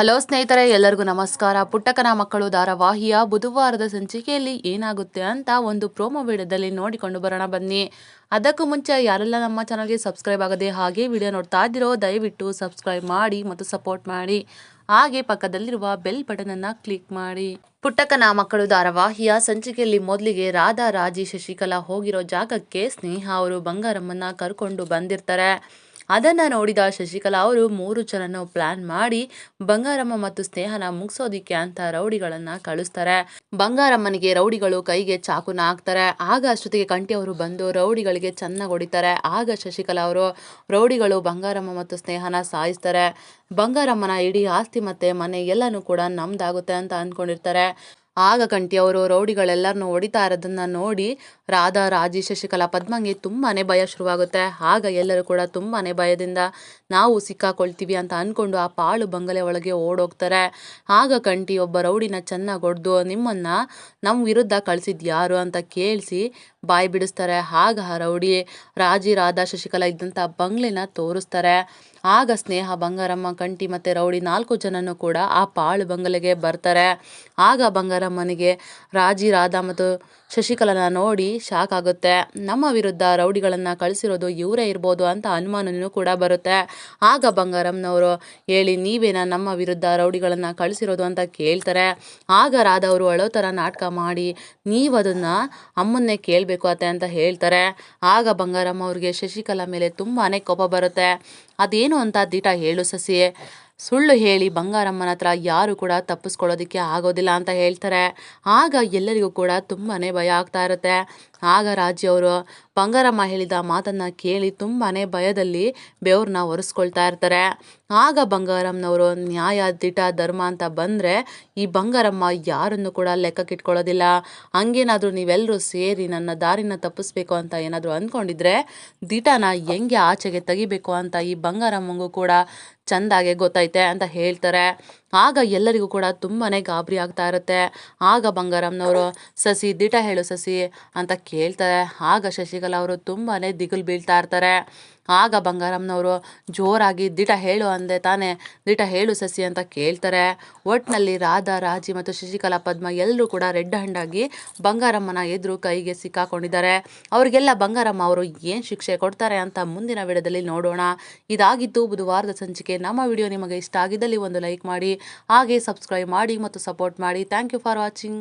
Hello ಸ್ನೇಹಿತರೆ, ಎಲ್ಲರಿಗೂ ನಮಸ್ಕಾರ. ಪುಟ್ಟಕ್ಕನ ಮಕ್ಕಳು ಧಾರಾವಾಹಿಯ ಬುಧವಾರದ ಸಂಚಿಕೆಯಲ್ಲಿ ಏನಾಗುತ್ತೆ ಅಂತ ಒಂದು ಪ್ರೋಮೋ ವಿಡಿಯೋದಲ್ಲಿ ನೋಡಿಕೊಂಡು ಬರೋಣ ಬನ್ನಿ. ಅದಕ್ಕೂ ಮುಂಚೆ ಯಾರೆಲ್ಲ ನಮ್ಮ ಚಾನಲ್ಗೆ ಸಬ್ಸ್ಕ್ರೈಬ್ ಆಗದೆ ಹಾಗೆ ವಿಡಿಯೋ ನೋಡ್ತಾ ಇದ್ದೀರೋ ದಯವಿಟ್ಟು ಸಬ್ಸ್ಕ್ರೈಬ್ ಮಾಡಿ ಮತ್ತು ಸಪೋರ್ಟ್ ಮಾಡಿ. ಹಾಗೆ ಪಕ್ಕದಲ್ಲಿರುವ ಬೆಲ್ ಬಟನ್ ಅನ್ನ ಕ್ಲಿಕ್ ಮಾಡಿ. ಪುಟ್ಟಕ್ಕನ ಮಕ್ಕಳು ಧಾರಾವಾಹಿಯ ಸಂಚಿಕೆಯಲ್ಲಿ ಮೊದಲಿಗೆ ರಾಧಾ, ರಾಜಿ, ಶಶಿಕಲಾ ಹೋಗಿರೋ ಜಾಗಕ್ಕೆ ಸ್ನೇಹ ಅವರು ಬಂಗಾರಮ್ಮನ್ನ ಕರ್ಕೊಂಡು ಬಂದಿರ್ತಾರೆ. ಅದನ್ನ ನೋಡಿದ ಶಶಿಕಲಾ ಅವರು 3 ಜನನು ಪ್ಲಾನ್ ಮಾಡಿ ಬಂಗಾರಮ್ಮ ಮತ್ತು ಸ್ನೇಹನ ಮುಗಿಸೋದಿಕ್ಕೆ ಅಂತ ರೌಡಿಗಳನ್ನ ಕಳಿಸ್ತಾರೆ. ಬಂಗಾರಮ್ಮನಿಗೆ ರೌಡಿಗಳು ಕೈಗೆ ಚಾಕುನ ಹಾಕ್ತಾರೆ. ಆಗ ಅಷ್ಟೊತ್ತಿಗೆ ಕಂಠಿ ಅವರು ಬಂದು ರೌಡಿಗಳಿಗೆ ಚೆನ್ನಾಗಿ ಹೊಡಿತಾರೆ. ಆಗ ಶಶಿಕಲಾ ಅವರು ರೌಡಿಗಳು ಬಂಗಾರಮ್ಮ ಮತ್ತು ಸ್ನೇಹನ ಸಾಯಿಸ್ತಾರೆ. ಬಂಗಾರಮ್ಮನ ಇಡೀ ಆಸ್ತಿ ಮತ್ತೆ ಮನೆ ಎಲ್ಲನೂ ಕೂಡ ನಮ್ದಾಗುತ್ತೆ ಅಂತ ಅನ್ಕೊಂಡಿರ್ತಾರೆ. ಆಗ ಕಂಠಿ ಅವರು ರೌಡಿಗಳೆಲ್ಲರನ್ನು ಹೊಡಿತಾ ಇರೋದನ್ನ ನೋಡಿ ರಾಧಾ, ರಾಜಿ, ಶಶಿಕಲಾ, ಪದ್ಮಂಗೆ ತುಂಬಾನೇ ಭಯ ಶುರುವಾಗುತ್ತೆ. ಆಗ ಎಲ್ಲರೂ ಕೂಡ ತುಂಬಾನೇ ಭಯದಿಂದ ನಾವು ಸಿಕ್ಕಾಕೊಳ್ತೀವಿ ಅಂತ ಅನ್ಕೊಂಡು ಆ ಪಾಳು ಬಂಗಲೆ ಒಳಗೆ ಓಡೋಗ್ತಾರೆ. ಆಗ ಕಂಠಿ ಒಬ್ಬ ರೌಡಿನ ಚೆನ್ನಾಗಿ ಹೊಡೆದು ನಿಮ್ಮನ್ನ ನಮ್ಮ ವಿರುದ್ಧ ಕಳ್ಸಿದ್ ಯಾರು ಅಂತ ಕೇಳಿಸಿ ಬಾಯಿ ಬಿಡಿಸ್ತಾರೆ. ಆಗ ಆ ರೌಡಿ ರಾಜಿ, ರಾಧಾ, ಶಶಿಕಲಾ ಇದ್ದಂಥ ಬಂಗ್ಲೆನ ತೋರಿಸ್ತಾರೆ. ಆಗ ಸ್ನೇಹ, ಬಂಗಾರಮ್ಮ, ಕಂಠಿ ಮತ್ತೆ ರೌಡಿ 4 ಜನನು ಕೂಡ ಆ ಪಾಳು ಬಂಗಲೆಗೆ ಬರ್ತಾರೆ. ಆಗ ಬಂಗಾರಮ್ಮನಿಗೆ ರಾಜಿ, ರಾಧಾ ಮತ್ತು ಶಶಿಕಲನ ನೋಡಿ ಶಾಕ್ ಆಗುತ್ತೆ. ನಮ್ಮ ವಿರುದ್ಧ ರೌಡಿಗಳನ್ನ ಕಳಿಸಿರೋದು ಇವರೇ ಇರ್ಬೋದು ಅಂತ ಅನುಮಾನನೂ ಕೂಡ ಬರುತ್ತೆ. ಆಗ ಬಂಗಾರಮ್ಮನವರು ಹೇಳಿ ನೀವೇನ ನಮ್ಮ ವಿರುದ್ಧ ರೌಡಿಗಳನ್ನ ಕಳಿಸಿರೋದು ಅಂತ ಕೇಳ್ತಾರೆ. ಆಗ ರಾಧಾ ಅವರು ಅಳೋ ಥರ ನಾಟಕ ಮಾಡಿ ನೀವು ಅದನ್ನ ಅಮ್ಮನ್ನೇ ಕೇಳಬೇಕು ಅತ್ತೆ ಅಂತ ಹೇಳ್ತಾರೆ. ಆಗ ಬಂಗಾರಮ್ಮ ಅವ್ರಿಗೆ ಶಶಿಕಲಾ ಮೇಲೆ ತುಂಬಾನೇ ಕೋಪ ಬರುತ್ತೆ. ಅದೇನು ಅಂತ ದಿಟ ಹೇಳು ಸಸಿ, ಸುಳ್ಳು ಹೇಳಿ ಬಂಗಾರಮ್ಮನ ಹತ್ರ ಯಾರು ಕೂಡ ತಪ್ಪಿಸ್ಕೊಳ್ಳೋದಿಕ್ಕೆ ಆಗೋದಿಲ್ಲ ಅಂತ ಹೇಳ್ತಾರೆ. ಆಗ ಎಲ್ಲರಿಗೂ ಕೂಡ ತುಂಬಾನೇ ಭಯ ಆಗ್ತಾ ಇರುತ್ತೆ. ಆಗ ರಾಜಿ ಅವರು ಬಂಗಾರಮ್ಮ ಹೇಳಿದ ಮಾತನ್ನ ಕೇಳಿ ತುಂಬಾನೇ ಭಯದಲ್ಲಿ ಬೆವ್ರನ್ನ ಒರೆಸ್ಕೊಳ್ತಾ ಇರ್ತಾರೆ. ಆಗ ಬಂಗಾರಮ್ಮನವರು ನ್ಯಾಯ, ದಿಟ, ಧರ್ಮ ಅಂತ ಬಂದ್ರೆ ಈ ಬಂಗಾರಮ್ಮ ಯಾರನ್ನು ಕೂಡ ಲೆಕ್ಕಕ್ಕಿಟ್ಕೊಳ್ಳೋದಿಲ್ಲ. ಹಂಗೇನಾದ್ರೂ ನೀವೆಲ್ಲರೂ ಸೇರಿ ನನ್ನ ದಾರಿನ ತಪ್ಪಿಸ್ಬೇಕು ಅಂತ ಏನಾದ್ರು ಅಂದ್ಕೊಂಡಿದ್ರೆ ದಿಟನ ಹೆಂಗೆ ಆಚೆಗೆ ತೆಗಿಬೇಕು ಅಂತ ಈ ಬಂಗಾರಮ್ಮಂಗೂ ಕೂಡ ಚಂದಾಗೆ ಗೊತ್ತೈತೆ ಅಂತ ಹೇಳ್ತಾರೆ. ಆಗ ಎಲ್ಲರಿಗೂ ಕೂಡ ತುಂಬಾನೇ ಗಾಬರಿ ಆಗ್ತಾ ಇರುತ್ತೆ. ಆಗ ಬಂಗಾರಮ್ಮನವರು ಸಸಿ ದಿಟ ಹೇಳು ಸಸಿ ಅಂತ ಕೇಳ್ತಾರೆ. ಆಗ ಶಶಿಕಲಾ ಅವರು ತುಂಬಾನೇ ದಿಗಿಲು ಬೀಳ್ತಾ ಇರ್ತಾರೆ. ಆಗ ಬಂಗಾರಮ್ಮನವರು ಜೋರಾಗಿ ದಿಟ ಹೇಳು ಅಂದೆ ತಾನೇ, ದಿಟ ಹೇಳು ಸಸಿ ಅಂತ ಕೇಳ್ತಾರೆ. ಒಟ್ನಲ್ಲಿ ರಾಧಾ, ರಾಜಿ ಮತ್ತು ಶಶಿಕಲಾ, ಪದ್ಮ ಎಲ್ಲರೂ ಕೂಡ ರೆಡ್ ಹ್ಯಾಂಡ್ ಆಗಿ ಬಂಗಾರಮ್ಮನ ಎದುರು ಕೈಗೆ ಸಿಕ್ಕಾಕೊಂಡಿದ್ದಾರೆ. ಅವರಿಗೆಲ್ಲ ಬಂಗಾರಮ್ಮ ಅವರು ಏನು ಶಿಕ್ಷೆ ಕೊಡ್ತಾರೆ ಅಂತ ಮುಂದಿನ ವಿಡಿಯೋದಲ್ಲಿ ನೋಡೋಣ. ಇದಾಗಿತ್ತು ಬುಧವಾರದ ಸಂಚಿಕೆ. ನಮ್ಮ ವಿಡಿಯೋ ನಿಮಗೆ ಇಷ್ಟ ಆಗಿದ್ದಲ್ಲಿ ಒಂದು ಲೈಕ್ ಮಾಡಿ, ಹಾಗೆ ಸಬ್ಸ್ಕ್ರೈಬ್ ಮಾಡಿ ಮತ್ತು ಸಪೋರ್ಟ್ ಮಾಡಿ. Thank you for watching.